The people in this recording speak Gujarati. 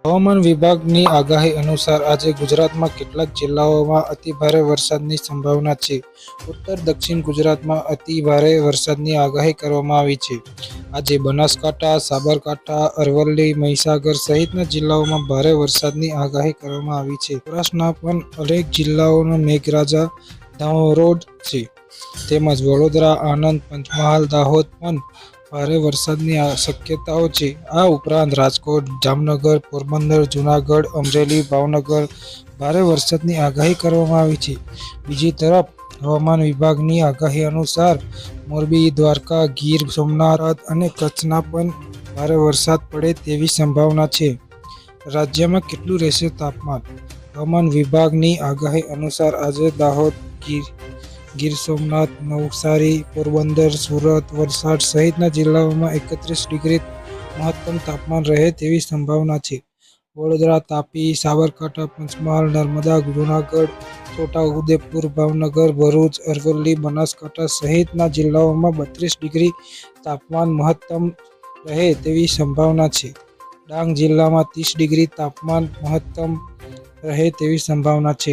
હવામાન વિભાગની આગાહી અનુસાર આજે ગુજરાતમાં કેટલાક જિલ્લાઓમાં અતિભારે વરસાદની સંભાવના છે. ઉત્તર દક્ષિણ ગુજરાતમાં અતિભારે વરસાદની આગાહી કરવામાં આવી છે. આજે બનાસકાંઠા, સાબરકાંઠા, અરવલ્લી, મહીસાગર સહિતના જિલ્લાઓમાં ભારે વરસાદની આગાહી કરવામાં આવી છે. સૌરાષ્ટ્રના પણ અનેક જિલ્લાઓમાં મેઘરાજા ધમરોડ છે. તેમજ વડોદરા, આણંદ, પંચમહાલ, દાહોદ પણ ભારે વરસાદની શક્યતાઓ છે. આ ઉપરાંત રાજકોટ, જામનગર, પોરબંદર, જૂનાગઢ, અમરેલી, ભાવનગર ભારે વરસાદની આગાહી કરવામાં આવી છે. બીજી તરફ હવામાન વિભાગની આગાહી અનુસાર મોરબી, દ્વારકા, ગીર સોમનાથ અને કચ્છના પણ ભારે વરસાદ પડે તેવી સંભાવના છે. રાજ્યમાં કેટલું રહેશે તાપમાન? હવામાન વિભાગની આગાહી અનુસાર આજે દાહોદ, ગીર સોમનાથ, નવસારી, પોરબંદર, સુરત, વલસાડ સહિતના જિલ્લાઓમાં 31 ડિગ્રી મહત્તમ તાપમાન રહે તેવી સંભાવના છે. વડોદરા, તાપી, સાબરકાંઠા, પંચમહાલ, નર્મદા, જૂનાગઢ, છોટાઉદેપુર, ભાવનગર, ભરૂચ, અરવલ્લી, બનાસકાંઠા સહિતના જિલ્લાઓમાં 32 ડિગ્રી તાપમાન મહત્તમ રહે તેવી સંભાવના છે. ડાંગ જિલ્લામાં 30 ડિગ્રી તાપમાન મહત્તમ રહે તેવી સંભાવના છે.